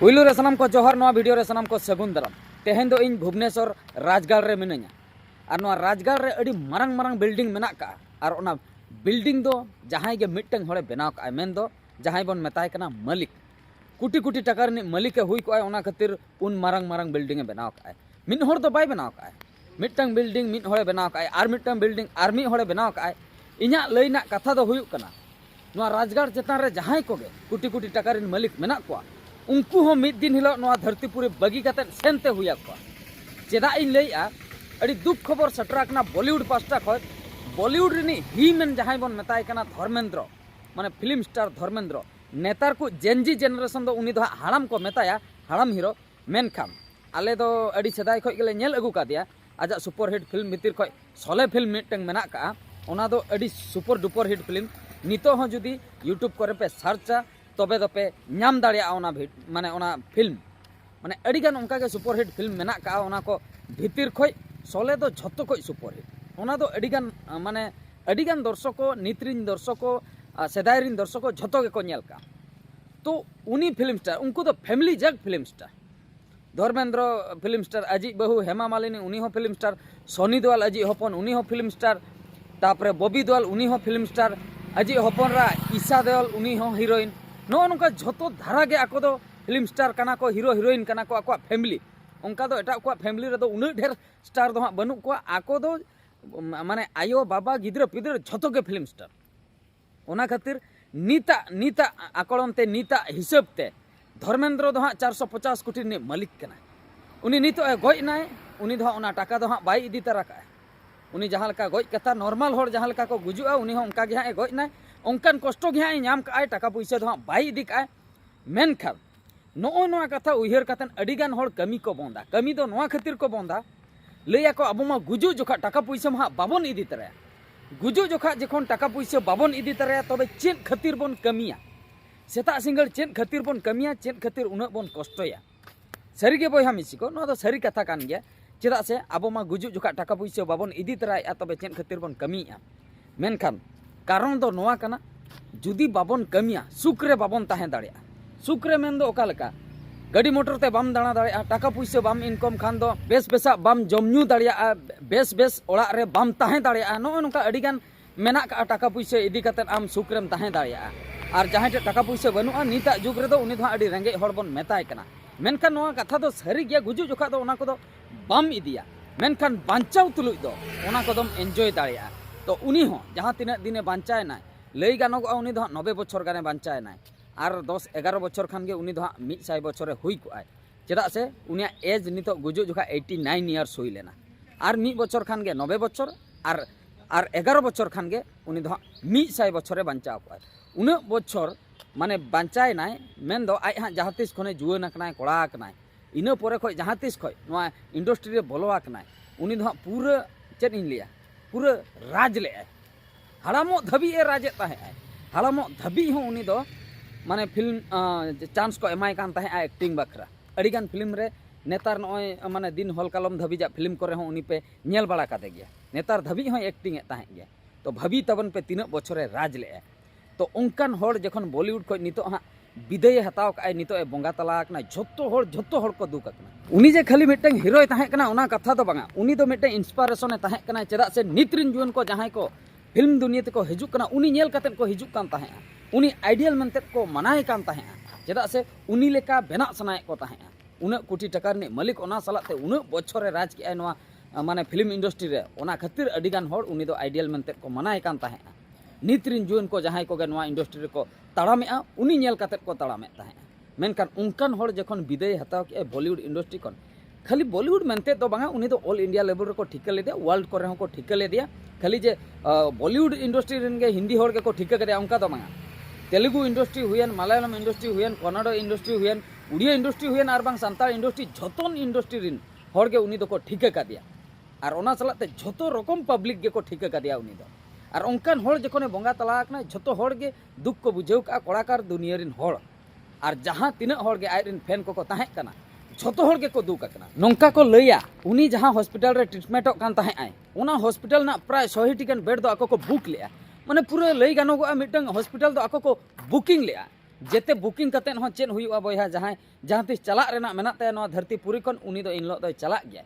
पुइलु रे सनाम को जोहर नवा वीडियो रे सनाम को सगुन दाराम तेहेन दो इन भुवनेश्वर राजगढ़ रे मिनाया और नवा राजगढ़ रे अड़ी मारंग मारंग बिल्डिंग मेना का और ओना बिल्डिंग दो जहां के मिटंग होड़े बनाव का मेन दो जहां बन मेताय कना मालिक कुटी कुटी टका रे मालिक हुई को ओना खातिर उन मारंग मारंग बिल्डिंग बनाव का मिन होड़ दो बाय बनाव का मिटंग बिल्डिंग मिट होड़े बनाव का और मिटंग बिल्डिंग और मी होड़े बनाव का इना लैना कथा दो हुयुक कना नवा राजगढ़ चेतान रे जहां को कुटी कुटी टका रे मालिक मेना को उनको हो मिद दिन हिलो नवा धरतीपुरी बगी कते सेनते हुया को चेदा इन लैया अड़ी दुख खबर सटराकना बॉलीवुड पास्टा खय बॉलीवुड रिनी हीमेन जहां बन मेताय कना धर्मेंद्र माने फिल्म स्टार धर्मेंद्र नेतार को जेनजी जेनरेशन दो उनी दो हाड़ाम को मेताया हाड़ाम हीरो मेनखान आले दो अड़ी सेदाय खय गेले नेल अगु कादिया आजा सुपर हिट फिल्म भितर खय सोले फिल्म मिटंग मेना का ओना दो अड़ी सुपर डुपर हिट फिल्म नितो हो जुदी यूट्यूब करे पे सर्चा तबे दपे नाम दाड़िया ओना माने ओना फिल्म माने अड़ीगान उनका के सुपर हिट फिल्म मेना का ओना को भितिर खय सोले दो झत्तो खय सुपर हिट ओना दो अड़ीगान माने अड़ीगान दर्शको नित्रिन दर्शको सेदायरिन दर्शको झत्तो के को नेल का तो उनी फिल्म स्टार उनको तो फैमिली जग film star Dharmendra film star अजी बहु हेमा मालिनी उनी हो फिल्म स्टार सोनी देओल अजी हपन उनी हो फिल्म स्टार तापरे बॉबी देओल उनी हो फिल्म स्टार अजी हपन रा ईशा देओल उनी हो हीरोइन नो नुका झोतो धारा गे आको दो फिल्म स्टार कना को हीरो हीरोइन कना को आको फैमिली उनका दो एटा को फैमिली रे दो उन ढेर स्टार दो बनु को आको दो माने आयो बाबा गिद्र पिद्र झोतो के फिल्म स्टार ओना खातिर नीता नीता आकलनते नीता हिसाब ते धर्मेंद्र दो 450 कोटी ने मालिक कना उनी नितो गoj नाय उनी दो ओना टाका दो बाय इदी तरा का उनी जहां लका गoj कथा नॉर्मल होर जहां लका को गुजुआ उनी हो उनका गे हां गoj नाय उनकान कष्ट गे हां नाम का टाका पैसा दो बाय इदी का मेनखान नो नोआ कथा उहर कतन अडिगान होर कमी को बोंदा कमी दो नोआ खातिर को बोंदा लैया को अब मा गुजु जोखा टाका पैसा मा बाबन इदी तरा गुजु जोखा जखन टाका पैसा बाबन इदी तरा तबे चेन खातिर बन कमिया सेता सिंगल चेन खातिर बन कमिया चेन खातिर उना बन कष्टया सरी गे बयहा मिसिको नो दो सरी कथा कान गया चेदा से अब मा गुजु जोखा टाका पैसा बाबन इदी तरा तबे चेन खातिर बन कमिया मेनखान कारण दो नोआ कना जुदी बाबन कमिया सुख रे बाबन ताहे दाड़िया सुख रे मेन दो ओका लका गाड़ी मोटर ते बाम दाणा दाड़िया टाका पैसा बाम इनकम खान दो बेस बेसा बाम जमन्यू दाड़िया बेस बेस ओड़ा रे बाम ताहे दाड़िया नो नुका अडिगान मेना का टाका पैसा इदी कतन आम सुख रेम ताहे दाड़िया और जहां टे टाका पैसा बनुआ नीता जुग रे दो उनी दो अडी रेंगे होड़ बन मेताय कना मेनखान नोआ कथा दो सरी गया गुजु जोखा दो ओना को दो बाम इदिया मेनखान बांचाव तुलुज दो ओना को दम एन्जॉय दाड़िया तो उनी हो जहां तिना दिने बांचाय ना लई गानोगा उनी दो 90 बछर गाने बांचाय ना और 10-11 बछर खान गे उनी दो 100 बछर हुई को आय चेदा से उनिया एज नितो गुजु जोखा 89 इयर्स हुई लेना और 1 बछर खान गे 90 बछर और 11 बछर खान गे उनी दो 100 बछरे बांचाव को आय उना बछर माने बांचाय नाय मेन दो आय हा जहां तिस खने जुआन कनाय कोड़ा कनाय इना परे खय जहां तिस खय नोआ इंडस्ट्री रे बोलवा कनाय उनी दो पूरा चेद इन लिया पूरा राज ले हाड़ामो धबी ए राजे ताहे हाड़ामो धबी हो उनी दो माने फिल्म चांस को एमाय कान ताहे एक्टिंग बखरा अडिगान फिल्म रे नेतार नय माने दिन हल कलम धबी जा फिल्म करे हो उनी पे नेल बड़ा काते गया नेतार धबी हो एक्टिंग ए ताहे गया तो भाबी तबन पे तीन बछरे राज ले तो उनकान होड़ जखन बॉलीवुड को नितो हा विदाय हताव का नितो ए बोंगा तला कना झोत्तो होड़ को दुक कना उनी जे खाली मिटंग हीरोय ताहे कना ओना कथा तो बांगा उनी दो मिटंग इंस्पिरेशन ए ताहे कना चेदा से नित्रिन जुवन को जहां को फिल्म दुनिया ते को हिजुक कना उनी नेल कतेन को हिजुक कान ताहे उनी आइडियल मेंते को मनाय कान ताहे चेदा से उनी लेका बेना सनाय को ताहे उना कोटी टका ने मालिक ओना सलाते उना बछरे राज के नोआ माने फिल्म इंडस्ट्री रे ओना खातिर अडिगान होड़ उनी दो आइडियल मेंते को मनाय कान ताहे नित्रिन जुवन को जहां को गे नोआ इंडस्ट्री को ताड़ामेआ उनी नेल कतेन को ताड़ामे ताहे मेनखान उनकान होड़ जखन विदाय हताव के बॉलीवुड इंडस्ट्री कोन खाली बॉलीवुड मेंते तो बांगा उनी तो ऑल इंडिया लेवल को ठिका ले दिया वर्ल्ड को को ठिका ले दिया खाली जे बॉलीवुड इंडस्ट्री रेन गे हिंदी होड़ के को ठिका कर दिया उनका तो बांगा तेलुगु इंडस्ट्री हुएन मलयालम इंडस्ट्री हुएन कन्नड़ इंडस्ट्री हुएन उड़िया इंडस्ट्री हुएन और बांग सांताल इंडस्ट्री झोतन इंडस्ट्री रेन होड़ के उनी तो को ठिका कर दिया और ओना सलाते झोतो रकम पब्लिक के को ठिका कर दिया उनी दो और उनकान होड़ जखने बोंगा तला कना झोतो होड़ के दुख को बुझेव का कलाकार दुनिया रिन होड़ और जहां तीना होड़ के आइरिन फैन को ताहे कना झोतो होड़ के को दुक कना नोंका को लैया उनी जहां हॉस्पिटल रे ट्रीटमेंट कान ताहे आय ओना हॉस्पिटल ना प्राय 100 टिकन बेड दो आको को बुक लेया माने पूरा लई गानो को मिटंग हॉस्पिटल दो आको को बुकिंग लेया जेते बुकिंग कतेन हो चेन हुयुआ बयहा जहां तिस चलाक रेना मेना ताया नोआ धरती पुरी खन उनी दो इनलो दो चलाक गया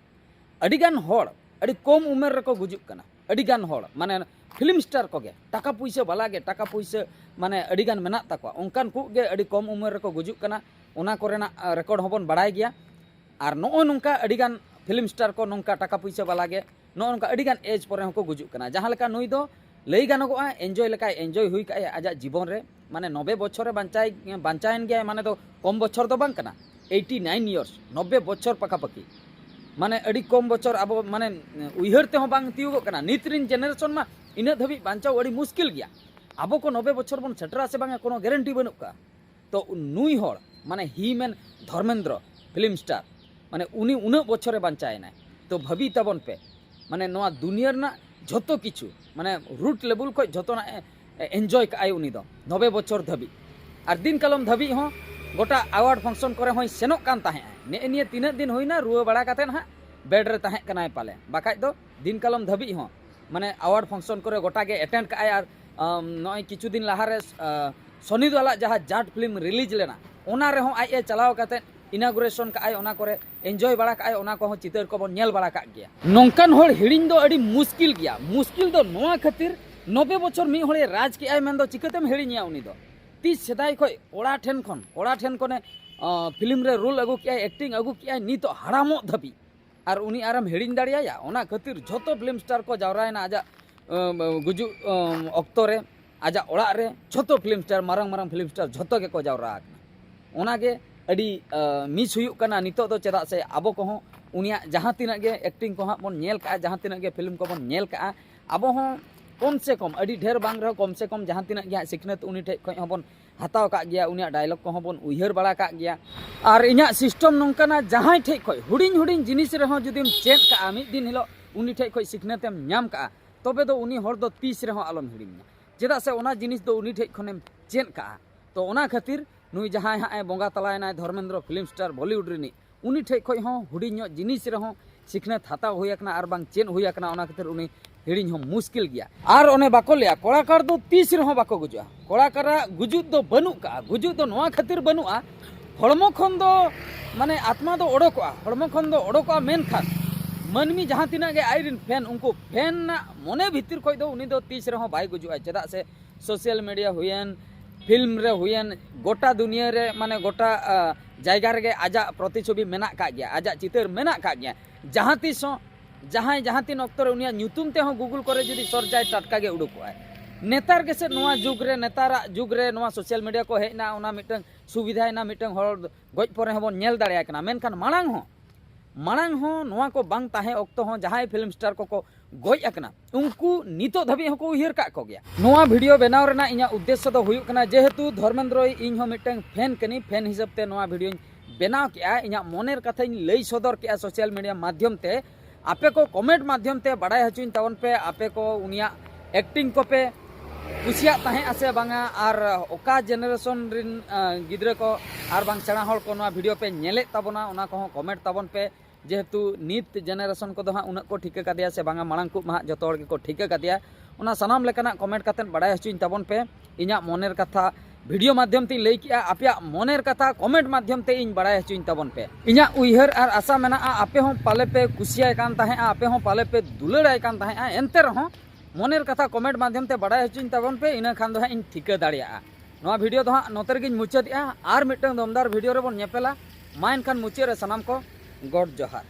अडिगान होड़ अडी कम उमेर रको गुजुक कना अडिगान होड़ माने फिल्म स्टार को गे टाका पैसा बाला गे टाका पैसा माने अडिगान मेना ताको उनकान कु गे अडी कम उमेर रको गुजुक कना ओना कोरेना रेकॉर्ड होबन बाड़ाय गया और नो नोंका अडिगान फिल्म स्टार को नोंका टाका पैसा बाला गे नो नोंका अडिगान एज परे होको गुजुक कना जहां लेका नुई दो लई गानोगोआ एंजॉय लेका एंजॉय हुई का आजा जीवन रे माने 90 बछर रे बांचायन गया माने तो कम बछर दो बांग कना 89 इयर्स 90 बछर पकापकी माने अड़ी कम बछर अब माने उइहर ते हो बांग तियुगो कना नितरिन जेनारेशन मा इना धबी बांचाव अड़ी मुश्किल गया अब को 90 बछर बन सेटरा से बांगा कोनो गारंटी बनुक का तो नुई होड़ माने ही मेन धर्मेंद्र फिल्म स्टार माने उनी उना बछर रे बांचायना तो भाबी तबन पे माने नोआ दुनिया ना झोतो किछु माने रूट लेवल को झोतो ना एंजॉय काय उनी दो 90 बछर धबी और दिन कलम धबी हो गोटा अवार्ड फंक्शन करे होय सेनोक कान ताहे ने निये तीना दिन होइना रुआ बड़ा काते ना बेड रे ताहे कनाय पाले बाकाय दो दिन कलम धबी हो माने अवार्ड फंक्शन करे गोटा के अटेंड काय और नय किछु दिन लाहारे सनी वाला जहां जाट फिल्म रिलीज लेना ओना रे हो आय चलाव काते इनागुरेशन काय ओना करे एंजॉय बड़ा काय ओना को चितर को बन नेल बड़ा का गया नोंकान होड़ हिड़िन दो अड़ी मुश्किल गया मुश्किल दो नोआ खातिर 90 बछर मी होड़े राज के आय मेन दो चिकतेम हिड़िनिया उनी दो तीस सेदाय खय कोड़ा ठेन कोने फिल्म रे रोल अगु किया एक्टिंग अगु किया नी तो हरामो धबी और उनी आराम हिड़िन दाड़िया ओना खातिर झोतो फिल्म स्टार को जावरायना आजा गुजु अक्तो रे आजा ओड़ा रे झोतो film star Marang Marang film star झोतो के को जावरा ओना गे अड़ी मिस हुयुक कना नितो दो चेदा से आबो को उनिया जहां तिना गे एक्टिंग को बन नेल का जहां तिना गे फिल्म को बन नेल का आबो हो कम से कम अड़ी ढेर बांग रहो कम से कम जहां तिना गे सिखनत उनी ठे खय हबन हताव का गया उनिया डायलॉग को बन उइहर बड़ा का गया और इना सिस्टम नोंकाना जहां ठे खय हुडिन हुडिन जिनिस रहो जदिम चेक का मिद दिन हिलो उनी ठे खय सिखनतेम न्याम का तबे दो उनी हर दो तीस रहो आलम हिडिन चेदा से ओना जिनिस दो उनी ठे खनेम चेक का तो ओना खातिर नुई जहां हाय बोंगा तलायना धर्मेंद्र फिल्म स्टार बॉलीवुड रिनी उनी ठे खय हो हुडिन जिनिस रहो सिखनत हताव हुयकना और बांग चेन हुयकना ओना खातिर उनी हिड़िन हो मुश्किल गया और ओने बाको लिया कोड़ाकार दो 30 रहो बाको गुजुआ कोड़ाकारा गुजुत दो बनुक का गुजुत दो नोआ खातिर बनुआ हड़मो खन दो माने आत्मा दो ओडोकआ हड़मो खन दो ओडोकआ मेन खान मनमी जहां तिना गे आइरिन फैन उनको फैन ना मने भीतर खय दो उनी दो 30 रहो बाय गुजुआ चेदा से सोशल मीडिया हुयन फिल्म रे हुयन गोटा दुनिया रे माने गोटा जायगा रे आजा प्रतिछवि मेना का गया आजा चितर मेना का गया जहां तिस जहां तीन अक्तर उनिया न्यूतुम ते हो गूगल करे जदी सर जाय टटका गे उडुकोय नेतार के से नोआ जुग रे नेतारा जुग रे नोआ सोशल मीडिया को हेना ओना मिटन सुविधा ना मिटन हर गज परे हबन नेल दाड़िया कना मेनखान मांग हो नोआ को बांग ताहे अक्तो हो जहां फिल्म स्टार को गज अकना उनको नितो धबी हो को उहिर का को गया नोआ वीडियो बनाव रेना इना उद्देश्य दो हुयुक कना जेहेतु धर्मेंद्र इन हो मिटन फैन कनी फैन हिसाब ते नोआ वीडियो बनाव किया इना मोनेर कथा लई सदर किया सोशल मीडिया माध्यम ते आपे को कमेंट माध्यम ते बड़ाई हचुन तवन पे आपे को उनिया एक्टिंग को पे कुसिया ताहे आसे बांगा और ओका जेनरेशन रिन गिद्रे को और बांग सेना हल को नोआ वीडियो पे नेले ताबोना ओना को कमेंट ताबन पे जेहेतु नित जेनरेशन को दो हाँ उना को ठीका का दिया से बांगा मांग को मा जतो को ठीका का दिया ओना सनाम लेकाना कमेंट कातेन बड़ाई हचुन तबन पे इना मोनेर कथा वीडियो माध्यम ते लई किया आपया मोनेर कथा कमेंट माध्यम ते इन बड़ाई हचुन तबन पे इना उइहर और आशा मेना आपे हो पाले पे कुसिया कान ताहे आपे हो पाले पे दुलड़ाय कान ताहे एनते रहो मोनेर कथा कमेंट माध्यम ते बड़ाई हचुन तबन पे इना खान दो इन ठीका दाड़िया नोआ वीडियो दो नोते रेगिन मुचादिया और मिटन दमदार वीडियो रे बन नेपेला मा एनखान मुचे रे सनाम को गॉड जोहार।